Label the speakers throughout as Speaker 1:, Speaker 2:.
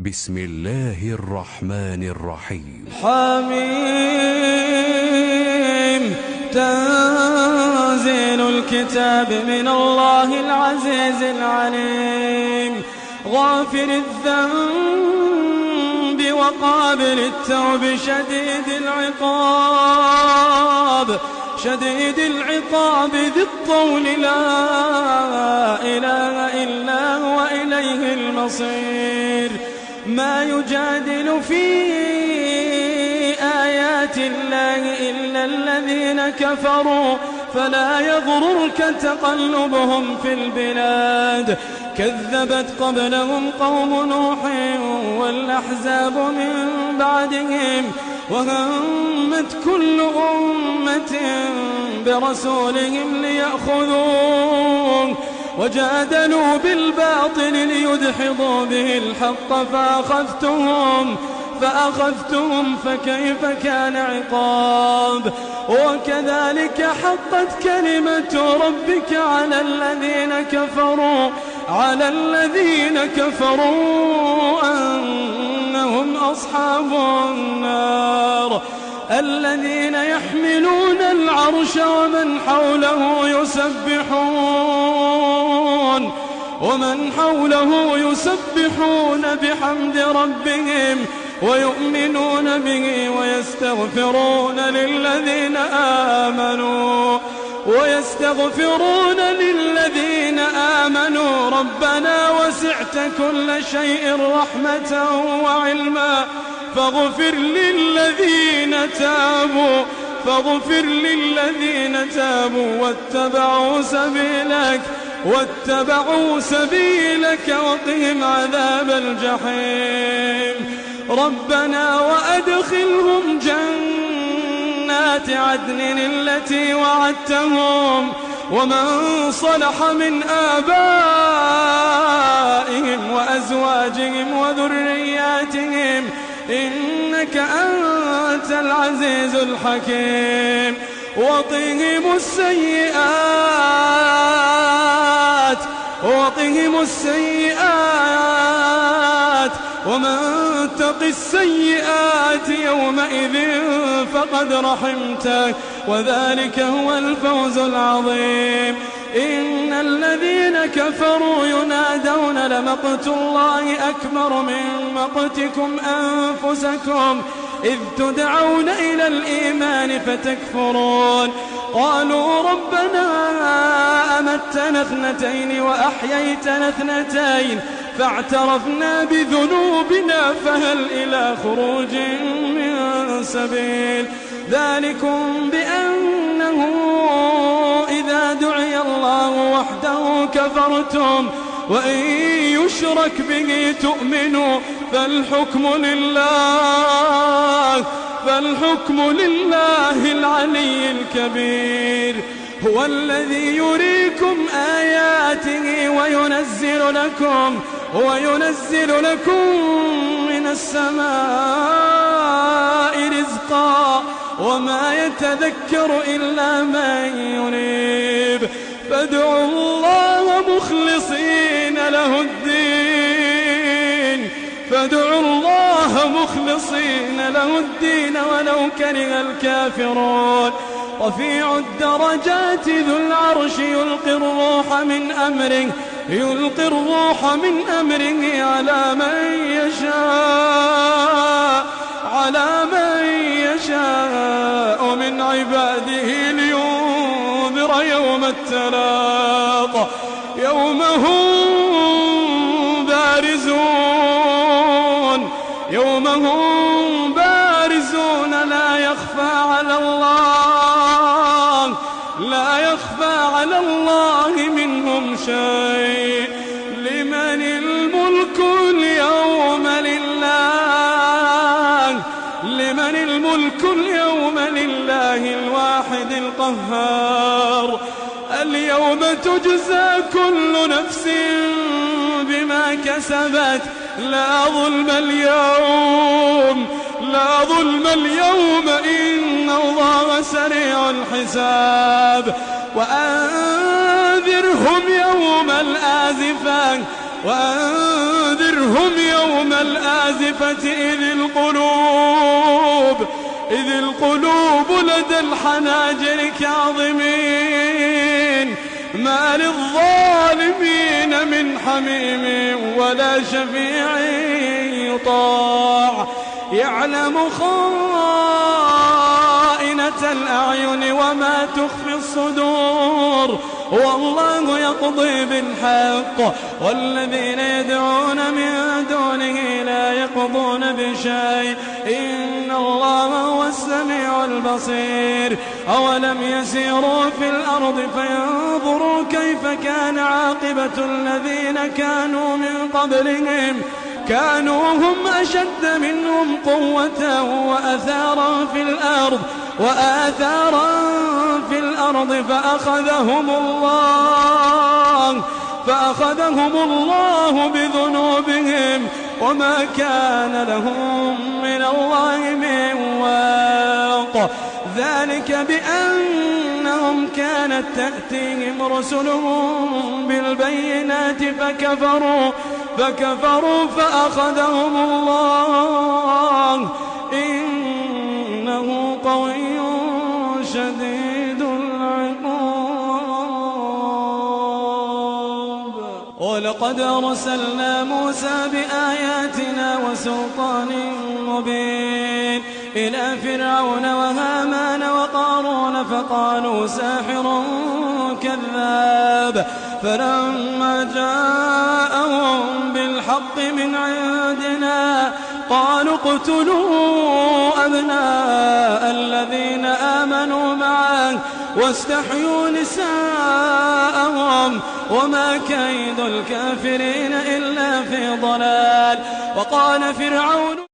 Speaker 1: بسم الله الرحمن الرحيم.
Speaker 2: حميم. تنزيل الكتاب من الله العزيز العليم، غافر الذنب وقابل التوب شديد العقاب ذي الطول لا إله إلا هو إليه المصير. ما يجادل في آيات الله إلا الذين كفروا، فلا يغررك تقلبهم في البلاد. كذبت قبلهم قوم نوح والأحزاب من بعدهم، وهمت كل أمة برسولهم ليأخذوه، وجادلوا بالباطل ليدحضوا به الحق فأخذتهم فكيف كان عقاب. وكذلك حقت كلمة ربك على الذين كفروا أنهم أصحاب النار. الذين يحملون العرش ومن حوله يسبحون بحمد ربهم ويؤمنون به ويستغفرون للذين آمنوا ربنا وسعت كل شيء رحمة وعلما فاغفر للذين تابوا واتبعوا سبيلك وقهم عذاب الجحيم. ربنا وأدخلهم جنات عدن التي وعدتهم ومن صلح من آبائهم وأزواجهم وذرياتهم إنك أنت العزيز الحكيم. وقهم السيئات ومن تق السيئات يومئذ فقد رحمته وذلك هو الفوز العظيم. إن الذين كفروا ينادون لمقت الله أكبر من مقتكم أنفسكم إذ تدعون إلى الإيمان فتكفرون. قالوا ربنا أمتنا اثنتين وأحييتنا اثنتين فاعترفنا بذنوبنا فهل إلى خروج من سبيل. ذلكم بأنه إذا دعي الله وحده كفرتم وإن يشرك به تؤمنوا فالحكم لله العلي الكبير. هو الذي يريكم آياته وينزل لكم من السماء رزقا وما يتذكر إلا من ينيب. فادعوا الله مخلصين له الدين ولو كره الكافرون. رفيع الدرجات ذو العرش يلقي الروح من أمره على من يشاء من عباده لينذر يوم التلاق يوم هم بارزون لا يخفى على الله منهم شيء. لمن الملك اليوم لله الواحد القهار. اليوم تجزى كل نفس بما كسبت لا ظلم اليوم إن الله سريع الحساب. وأنذرهم يوم الآزفة الآزفة إذ القلوب لدى الحناجر كاظمين ما للظالمين من حميم ولا شفيع يطاع يعلم خائنة الأعين وما تخفي الصدور والله يقضي بالحق والذين يدعون من دونه لا يقضون بشيء إن الله هو السميع البصير أولم يسيروا في الأرض فينظروا كيف كان عاقبة الذين كانوا من قبلهم كانوا هم أشد منهم قوة وآثارا في الأرض فأخذهم الله بذنوبهم وما كان لهم من الله من واق ذلك بأنهم كانت تأتيهم رسلهم بالبينات فكفروا فأخذهم الله إنه قوي شديد العقاب ولقد أرسلنا موسى بآياتنا وسلطان مبين إلى فرعون وهامان وقارون فقالوا ساحر كذاب فلما جاءهم بالحق من عندنا قالوا اقتلوا أبناء الذين آمنوا معه واستحيوا نساءهم وما كيد الكافرين إلا في ضلال وقال فرعون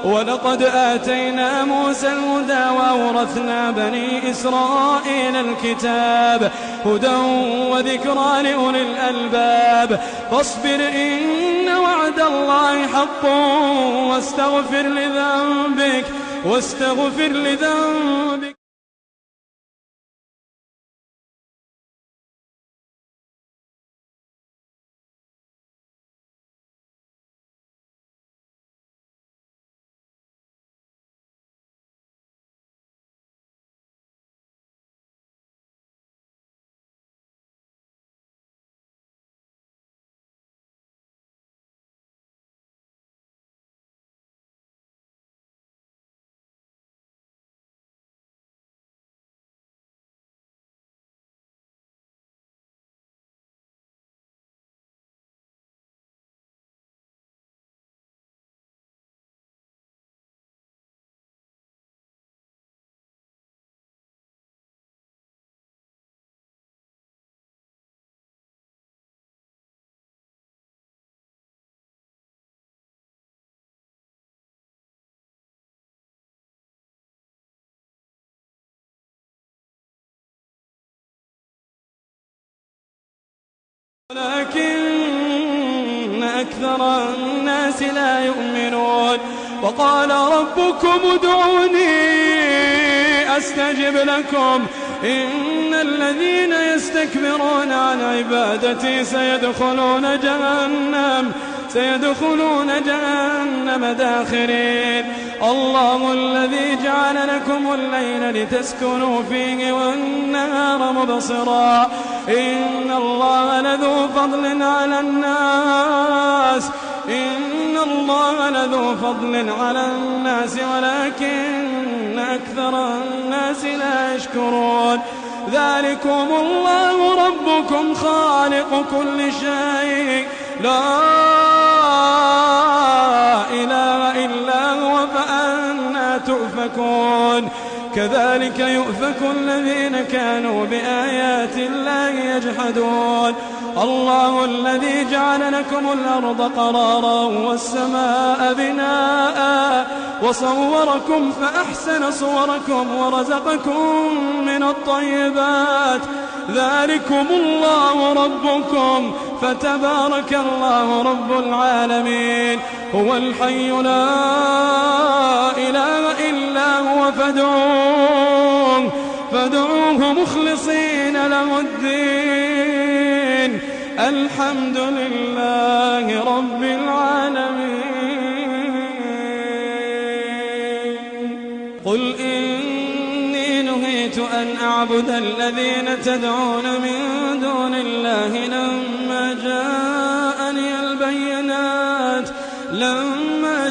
Speaker 2: ولقد آتينا موسى الهدى وأورثنا بني إسرائيل الكتاب هدى وذكرى لأولي الألباب فاصبر إن وعد الله حق واستغفر لذنبك ولكن أكثر الناس لا يؤمنون وقال ربكم ادعوني أستجب لكم إن الذين يستكبرون عن عبادتي سيدخلون جهنم داخرين الله الذي جعل لكم الليل لتسكنوا فيه والنهار مبصرا إن الله لذو فضل على الناس ولكن أكثر الناس لا يشكرون ذلكم الله ربكم خالق كل شيء لا إله إلا هو فأنى تؤفكون كذلك يؤفك الذين كانوا بآيات الله يجحدون الله الذي جعل لكم الأرض قرارا والسماء بناء وصوركم فأحسن صوركم ورزقكم من الطيبات ذلكم الله ربكم فتبارك الله رب العالمين هو الحي لا إله إلا هو فادعوه مخلصين له الدين الحمد لله رب العالمين قل إني نهيت أن أعبد الذين تدعون من دون الله لما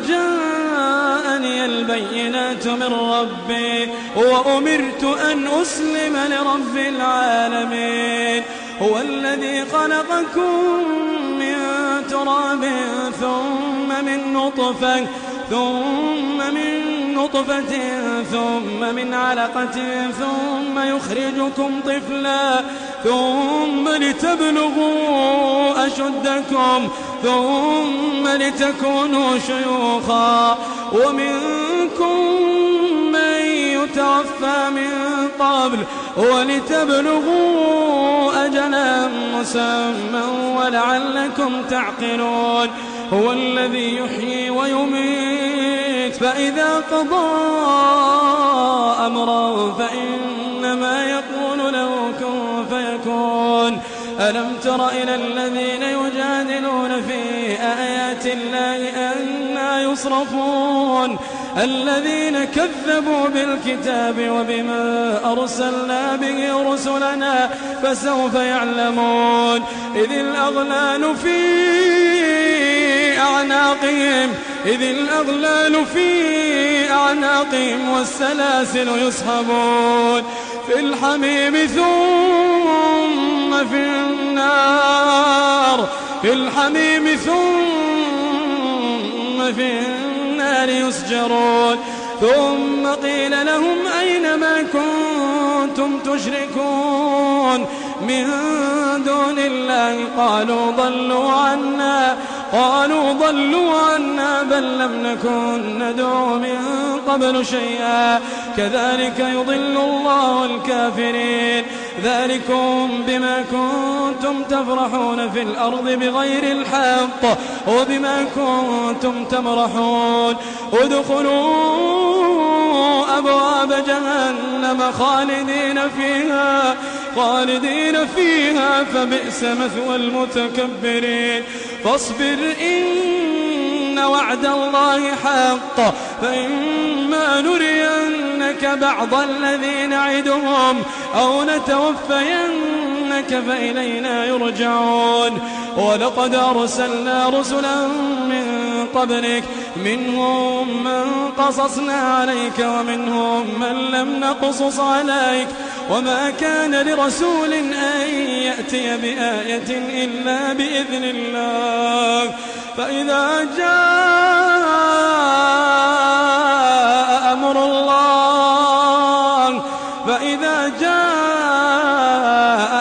Speaker 2: جاءني البينات من ربي وأمرت أن أسلم لرب العالمين هو الذي خلقكم من تراب ثم من نطفة ثم من علقة ثم يخرجكم طفلا ثم لتبلغوا أشدكم ثم لتكونوا شيوخا ومنكم من يتوفى من قبل ولتبلغوا أجلا مسمى ولعلكم تعقلون هو الذي يحيي ويميت فإذا قضى أمرا فإنما يقول له كن فيكون ألم تر إلى الذين يجادلون في آيات الله أنى يصرفون الذين كذبوا بالكتاب وبما أرسلنا به رسلنا فسوف يعلمون إذ الأغلال في أعناقهم والسلاسل يسحبون في الحميم ثم في النار يسجرون ثم قيل لهم أين ما كنتم تشركون من دون الله قالوا ضلوا عنا قالوا ضلوا عنا بل لم نكن ندعو من قبل شيئا كذلك يضل الله الكافرين ذلكم بما كنتم تفرحون في الأرض بغير الحق وبما كنتم تمرحون ادخلوا أبواب جهنم خالدين فيها فبئس مثوى المتكبرين فاصبر إن وعد الله حق فإما نرينك بعض الذي نعدهم أو نتوفينك فإلينا يرجعون ولقد أرسلنا رسلا من قبلك منهم من قصصنا عليك ومنهم من لم نقصص عليك وما كان لرسول أن يأتي بآية إلا بإذن الله فإذا جاء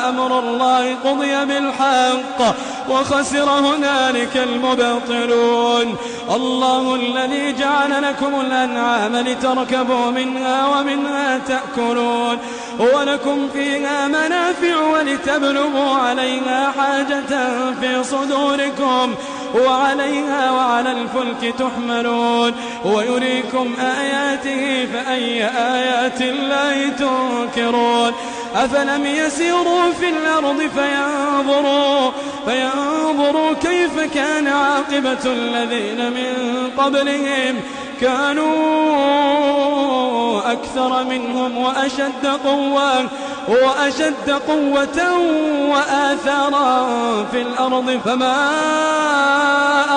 Speaker 2: أمر الله قضي بالحق وخسر هنالك المبطلون الله الذي جعل لكم الأنعام لتركبوا منها ومنها تأكلون ولكم فيها منافع ولتبلغوا عليها حاجة في صدوركم وعليها وعلى الفلك تحملون ويريكم آياته فأي آيات الله تنكرون أفلم يسيروا في الأرض فينظروا كيف كان عاقبة الذين من قبلهم كانوا أكثر منهم وأشد قوة وآثارا في الأرض فما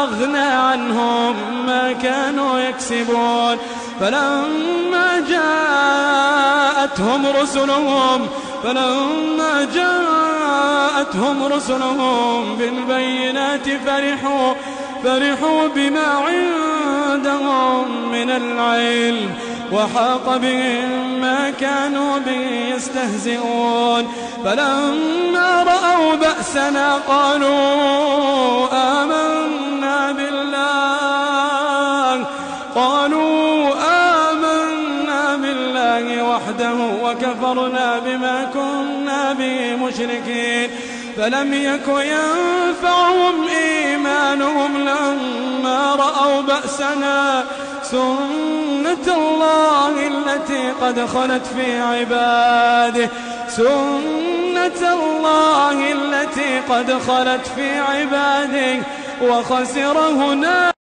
Speaker 2: أغنى عنهم ما كانوا يكسبون فلما جاءتهم رسلهم بالبينات فرحوا بما عندهم من العلم وحاق بهم ما كانوا به يستهزئون فلما رأوا بأسنا قالوا آمنا بالله وحده وكفرنا بما كنا به مشركين فلم يك ينفعهم إيمانهم لما رأوا بأسنا سنة الله التي قد خلت في عباده وخسر هنالك